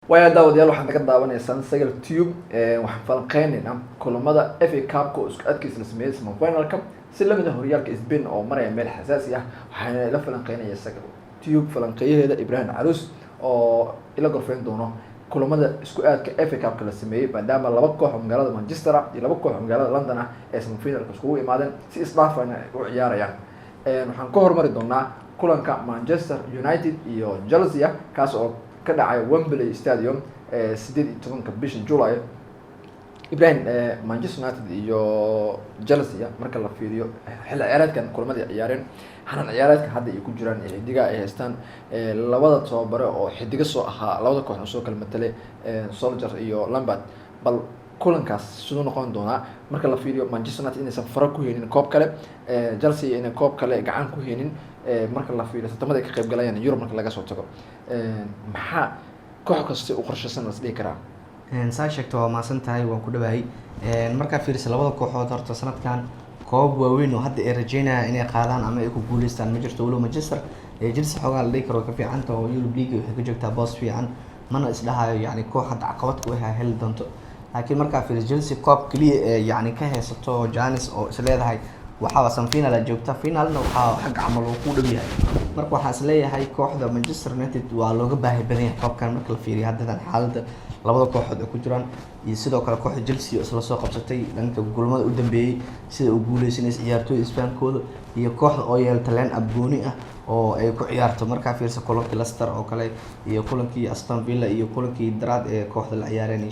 Waya daawadayaal waxaan ka daawanaysaan Sagal Tube waxaan falanqeynaynaa kulamada FA Cup oo isku adkaysi la sameeyay semi-finalka si la mid ah horyaalka Spain oo maraya meel xasaasi ah waxaana la falanqeynaya Sagal Tube falanqeeyaheeda Ibrahim Carus oo ila gorfeyn doono kulamada isku aadka FA Cup la sameeyay maadaama laba koox oo magaalada Manchester iyo laba koox oo magaalada London ah ee semi-finalka iskugu imaadeen si isdhaafayna u ciyaarayaan waxaan ka hormari doonaa kulanka Manchester United iyo Chelsea kaas oo ka dhacay Wembley Stadium 18 bisha July. Ibrahim Manchester United iyo Chelsea marka la fiiriyo xil ciyaareedkan kulamada ciyaareen xanan ciyaareedka hadda ay ku jiraan xidiga ay haystaan labada tababare oo xidiga soo ahaa labada koox oo soo kala matalay Solskjaer iyo Lampard bal kulankaas sidoo noqon doona marka la fiiriyo Manchester United inay safar ku heenin koob kale Chelsea inay koob kale gacan ku heenin marka la fiiriyo tamada ka qayb galayaan Europe marka laga soo tago maxaa koox kasta u qorshaysan la isdhihi karaa saa sheegto waa maasan tahay waan ku dhawahay markaa fiiriso labada kooxood horta sanadkan koob waaweyn oo hadda ay rajeynayaan inay qaadaan ama ay ku guuleystaan ma jirto walow Manchester Chelsea xoogaa la dhihi karo ka fiicanta oo Europe League waxay ku joogtaa boos fiican mana isdhahayo yani koox hadda caqabad ku ah heli doonto laakiin markaa fiiriso Chelsea koob kaliya yani ka haysato Janis oo is leedahay waxaa semifinal la joogta finalna waxaa xaq camal oo ku dhaw yahay marka waxaan is leeyahay kooxda Manchester United waa looga baahi badan yahay koobkan marka la fiiriyo hadda xaaladda labada kooxood ku jiraan iyo sidoo kale kooxda Chelsea oo isla soo qabsatay dhanka goolmada u dambeeyay sida uu guuleysanayay ciyaartooyda Isbaankooda iyo kooxda oo yeelta leen abgooni ah oo ay ku ciyaarto markaa fiirso kulankii Leicester oo kale iyo kulankii Aston Villa iyo kulankii Drad ee kooxda la ciyaareen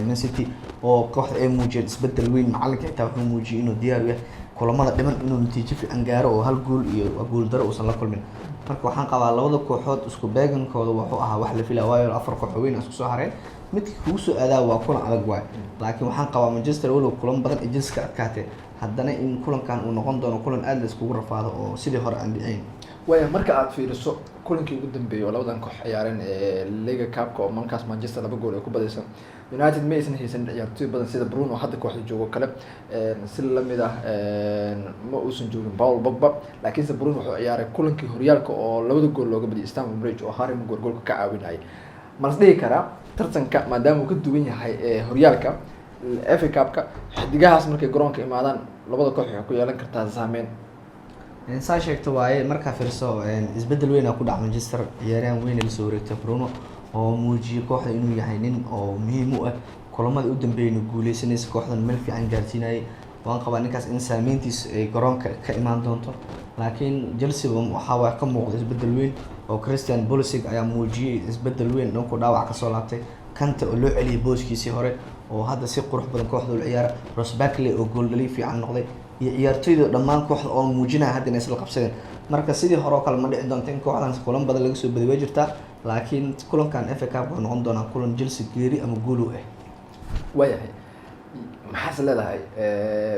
Man City oo kooxda ay muujiyeen isbedel weyn macalinka xitaa wuxuu muujiyay inuu diyaar u yahay kulamada dhiman inuu natiijo fiican gaaro oo hal gool iyo gool daro uusan la kulmin marka waxaan qabaa labada kooxood isku beegankooda wuxuu ahaa wax la filayo waayo afar koox weyn isku soo hareen midkii kugu soo aadaa waa kulan adag waay laakiin waxaan qabaa Manchester walow kulan badan ay Chelsea ka adkaatay haddana in kulankan uu noqon doono kulan aad la iskugu rafaado oo sidii hore aan dhicin waya marka aad fiiriso kulankii ugu dambeeyay oo labadan koox ciyaareen Liga Cup oo markaas Manchester laba gool ay ku badaysan United ma aysan haysan ciyaartooy badan sida Bruno hadda kooxda joogo kale si la mid ah ma uusan joogin Paul Pogba laakiin Bruno wuxuu ciyaaray kulankii horyaalka oo labada gool looga badiyay Stamford Bridge oo Harry Maguire goolka ka caawinayay ma la dhihi karaa tartanka maadaama uu ka duwan yahay horyaalka FA Cup-ka xidigahaas markay garoonka imaadaan labada koox waxay ku yeelan kartaa saameyn saa sheegto waaye markaa fiirso isbedel weyn ku dhac Manchester ciyaaryahan weyn la soo wareegtay Bruno oo muujiyay kooxda inuu yahay nin oo muhiim u ah kulamada u dambeeyay guuleysanaysa kooxdan meel fiican gaarsiinayay waan qabaa ninkaas in saameyntiis ay garoonka ka imaan doonto laakiin Chelsea waxaa ka muuqda isbedel weyn oo Christian Pulisic ayaa muujiyay isbedel weyn oo ku dhaawac ka soo laabtay kanta oo loo celiyay booskiisii hore oo hadda si qurux badan kooxda u ciyaara Ross Barkley oo gool dhaliy fiican noqday iyo ciyaartooyda dhammaan kooxda oo muujinaya hadda inay isla qabsadeen marka sidii hore oo kale ma dhici doonto in kooxdan kulan badan laga soo badiyay jirta laakiin kulankan FA Cup wuxuu noqon doonaa kulan Chelsea geeri ama gool u ah wayahay maxaa leedahay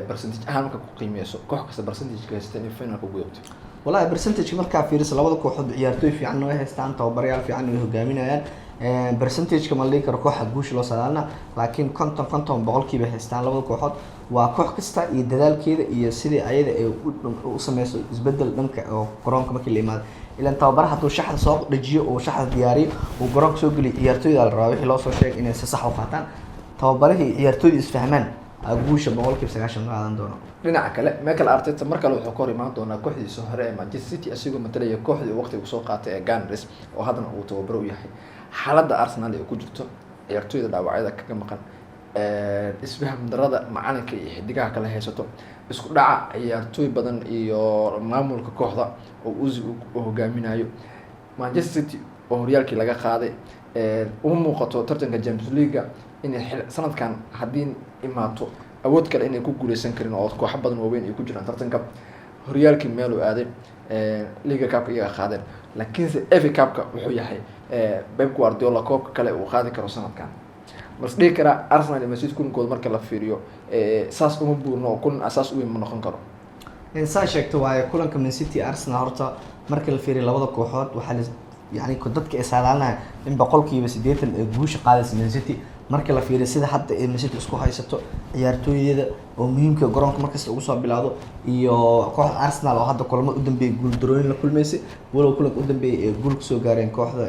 percentage ahaan marka ku qiimeyso koox kasta percentage ka haystaan in finalka ugu yabto wallahi percentage marka fiiriso labada kooxood ciyaartooy fiican oo haystaan tababarayaal fiican oo hogaaminayaan percentage ma leeyahay kooxda guush loo saadaalna laakiin 50 boqolkiiba haystaan labada kooxood waa koox kasta iyo dadaalkeeda iyo sidii ayada ay u sameeyso isbedel dhanka oo garoonka markii la imaado ilaan tababaraha hadduu shaxda soo dhajiyo oo shaxda diyaariyo uu garoonka soo geliyo ciyaartooyda la rabo wixii loo soo sheegay inay si sax u qaataan tababarihii ciyaartooyda isfahmaan guusha 90% qaadan doono dhinaca kale Mikel Arteta mar kale wuxuu ka hor imaan doonaa kooxdiisa hore ee Manchester City asigoo matalaya kooxdii waqtiga uu soo qaatay ee Gunners oo haddana uu tababaro u yahay xaaladda Arsenal ay ku jirto ciyaartooyda dhaawacyada kaga maqan isfaham darada macalinka iyo xidigaha kala haysato isku dhaca ciyaartooy badan iyo maamulka kooxda oo uu hogaaminayo Manchester City oo horyaalkii laga qaaday uma muuqato tartanka Champions League in sanadkan haddii imaato awood kale inay ku guuleysan karin oo koox badan waaweyn ay ku jiraan tartanka horyaalkii meel uu aaday Liga Cup iyaga qaadeen laakiin FA Cup-ka wuxuu yahay Pep Guardiola koobka kale uu qaadi karo sanadkan bas dhihi karaa Arsenal iyo Man City kulankooda marka la fiiriyo saas uma buurno oo kulan asaas u weyn ma noqon karo saa sheegto waaye kulanka Man City Arsenal horta marka la fiiriyo labada kooxood waxaa yani dadka ay saadaalinaya in boqolkiiba 80 ee guusha qaadaysa Man City markii la fiiriyo sida hadda ay Man City isku haysato ciyaartooyada oo muhiimka garoonka markasta ugu soo bilaado iyo kooxda Arsenal oo hadda kulamo u dambeeyay guul darooyin la kulmaysay walow kulanka u dambeeyay guul soo gaareen kooxda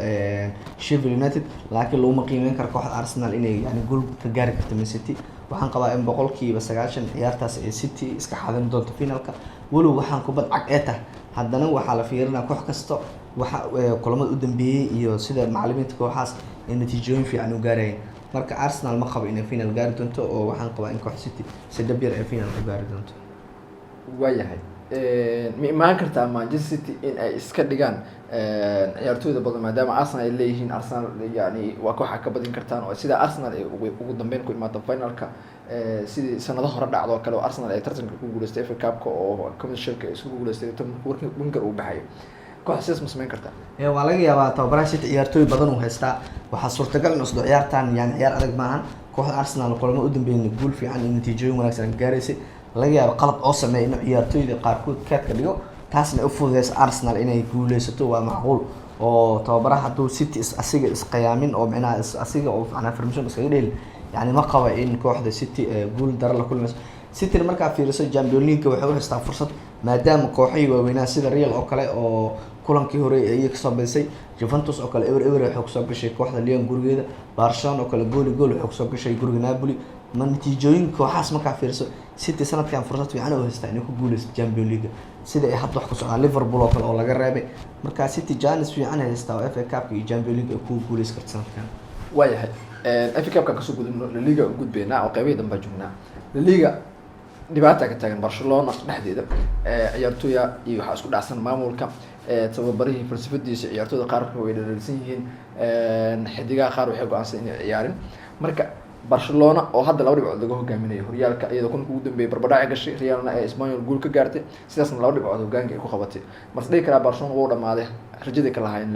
Sheffield United laakiin loo qiimeyn karo kooxda Arsenal inay yani guul ka gaari karto Man City waxaan qabaa in boqolkiiba 90 ciyaartaas ee City iska xadan doonto finalka walow waxaan kubad cag ee tahay haddana waxaa la fiirinaa koox kasta waxa kulamada u dambeeyay iyo sida macallimiinta kooxaas ay natiijooyin fiican u gaarayeen marka Arsenal ma qabo inay final gaari doonto oo waxaan qabaa in koox City si dhab yar ay final u gaari doonto waayahay ma imaan kartaa Manchester City in ay iska dhigaan ciyaartooyda badan maadaama Arsenal ay leeyihiin Arsenal yani waa kooxa ka badin kartaan oo sida Arsenal ay ugu dambeyn ku imaato finalka sidii sanado hore dhacdo kale oo Arsenal ay tartanka ku guuleystay FA Cup-ka oo commissionka isku guuleystay Wenger uu baxay kooxaas ma sameyn kartaa waa laga yaabaa tababaraha City ciyaartooy badan uu haystaa waxaa suurtagal in isku ciyaartaan yani ciyaar adag maahan kooxda Arsenal kulamo u dambeeyay guul fiican iyo natiijooyin wanaagsan gaaraysay laga yaabo qalad oo sameeyay in ciyaartooyda qaarkood kaadka dhigo taasna u fududeysa Arsenal inay guuleysato waa macquul oo tababaraha hadduu City asiga isqiyaamin oo macnaha asiga oo macnaha farmashiin iskaga dheel yani ma qaba in kooxda City guul daro la kulmayso City markaa fiiriso Champions League waxay u haystaa fursad maadaama kooxihii waaweynaa sida Real oo kale oo kulankii hore ay ka soo baxay Juventus oo kale ever waxay ku soo gashay kooxda Lyon gurigeeda Barcelona oo kale gool waxay ku soo gashay guriga Napoli ma natiijooyin kooxaas markaa fiiriso City sanadkan fursad fiican u haystaa inay ku guuleysto Champions League sida ay hadda wax ku socdaan Liverpool oo kale oo laga reebay marka City chance fiican haystaa oo FA Cup iyo Champions League ku guuleysan karto sanadkan waayahay FA Cup-ka ka soo gudubno La Liga ugu gudbeynaa oo qaybay dambe joognaa La Liga dhibaato ka taagan Barcelona dhexdeeda ciyaartooyda iyo waxa isku dhacsan maamulka tababarihii falsafadiisa ciyaartooyda qaar way dhalaalsan yihiin xidigaha qaar waxay go'aansan inay ciyaarin marka Barcelona oo hadda laba dhibcood laga hogaaminayo horyaalka iyadoo kun ugu dambeeyay barbadhac gashay Realna ay Espanyol guul ka gaartay sidaasna laba dhibcood hoggaanka ay ku qabatay marsidii kala Barcelona wuu dhamaaday rajada ka lahayn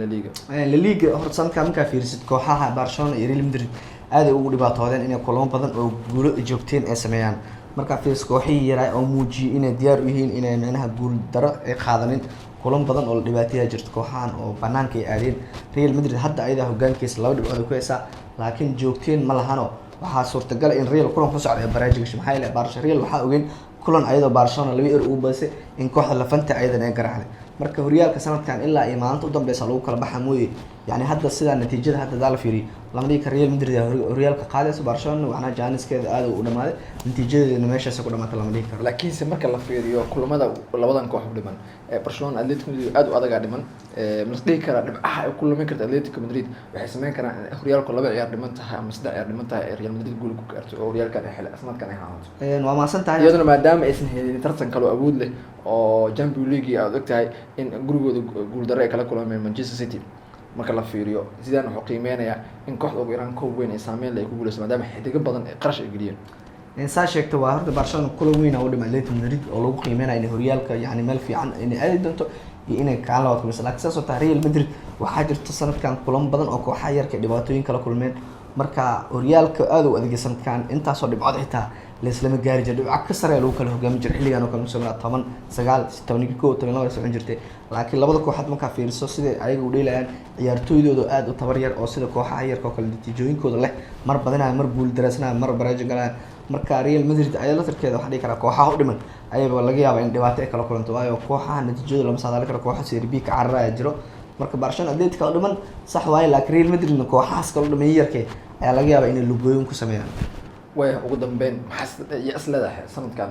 La Liga horta sanadkan markaa fiirisid kooxaha Barcelona iyo Real Madrid aad ay ugu dhibaatoodeen inay kulamo badan oo guulo joogteen ay sameeyaan marka fiirs kooxihii yaraa oo muujiyay inay diyaar u yihiin inay macnaha guul daro ay qaadanin kulan badan oo dhibaatada jirta kooxahan oo banaanka ay aadeen Real Madrid hadda ayada hoggaankiisa laba dhibcood ku haysa laakiin joogteen ma lahano waxaa suurtagal in Real kulan ku socdo baraajiga maxay la Barcelona Real waxa ogeyn kulan ayadoo Barcelona laba u basay in kooxda Levante ayadana ay garaacday marka horyaalka sanadkan ilaa ay maanta u dambeeyay lagu kala baxa mooyee yani hadda sida natiijada hadda dal fiiri lamadii ka Real Madrid horyaalka qaadayso Barcelona waxna jaaniskeeda aad u dhamaaday natiijadeedana meeshaas ku dhamaatay lamadii ka laakiin se marka la fiiriyo kulamada labadan koox u dhiman Barcelona Atletico Madrid aad u adag dhiman masdii kara dhibcaha ay kulmin karta Atletico Madrid waxay sameyn karaan horyaalku laba ciyaar dhiman tahay ama saddex ciyaar dhiman tahay Real Madrid guul ku gaarto oo horyaalkan ay xil sanadkan ay haato waa maasan tahay iyaduna maadaama aysan helin tartan kale oo awood leh oo Champions League aad ogtahay in gurigooda guul darro ay kala kulmeen Manchester City marka la fiiriyo sidaan wuxuu qiimeynayaa in kooxda ugu yaraan koob weyn ay saameyn leh ku guuleyso maadaama xidiga badan ay qarash ay geliyeen saa sheegtay waa horta Barcelona kulan weyn oo dhimay Atletico Madrid oo lagu qiimeynayo in horyaalka yani meel fiican in ay doonto iyo inay kaan labaad kulmayso laakiin saasoo tahay Real Madrid waxaa jirta sanadkan kulan badan oo kooxaha yarka dhibaatooyin kala kulmeen marka horyaalka aad u adeegay sanadkan intaasoo dhibcood xitaa leeslama gaari jiray dhibco ka sare lagu kala hogaami jiray xilligan oo kale soo 10 9 12 12 socon jirtay laakiin labada kooxood marka fiiriso sida ayaga u dheelayaan ciyaartooydooda aad u tabar yar oo sida kooxaha yarka oo kale natiijooyinkooda leh mar badanaay mar guul dareysanaay mar baraajo galaan marka Real Madrid ayaa la tarkeeda waxa dhici kara kooxaha u dhiman ayaba laga yaabaa in dhibaato ay kala kulanto waayo kooxaha natiijada lama saadaali karo kooxaha Serie B ka cararaya jiro marka Barcelona Atletico u dhiman sax waaye laakiin Real Madrid kooxahaas kala dhiman yarkay ayaa laga yaabaa inay lugooyin ku sameeyaan way ugu dambeyn maxaa isleedahay sanadkan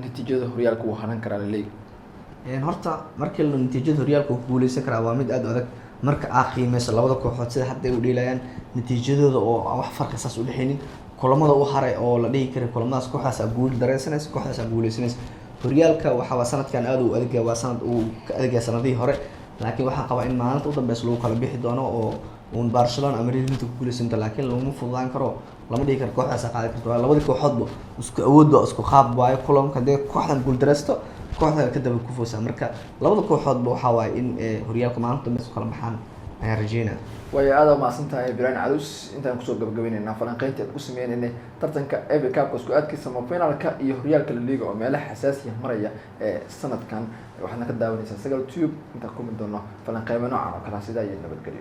natiijada horyaalka uu hanan karaa La Liga horta markii la natiijada horyaalka uu guuleysan karaa waa mid aad u adag marka aad qiimeyso labada kooxood sida hadda ay u dheelayaan natiijadooda oo wax farqi saas u dhaxaynin kulamada u haray oo la dhihi karay kulamadaas kooxaas guul dareensanaysa kooxdaas guuleysanaysa horyaalka waxa sanadkan aad u adag waa sanad uu ka adag sanadii hore laakiin waxa qaba in maalinta u dambeys lagu kala bixi doono oo Barcelona ama Real Madrid ku guuleysan laakiin laguma fududaan karo lama dhihi karo kooxdaas qaadi karto labada kooxoodba isku awood waa isku qaab waayo kulanka hadii kooxdan guul dareysto kooxda ka daba ku foosa marka labada kooxoodba waxa waaye in horyaalka maalinta dambeys kala baxaan ayaan rajeynaa. way aad u maasantahay Ibrahim Calus intaan kusoo gabagabeynayna falanqeynta aad ku sameeyeen tartanka FA Cup isku aadkiisa semi-finalka iyo horyaalka La Liga oo meelaha xasaasiya maraya sanadkan waxaana ka daawanaysaa Sagal Tube inta ku mid doono falanqeymo noocan oo kala sida ay nabadgeliyo.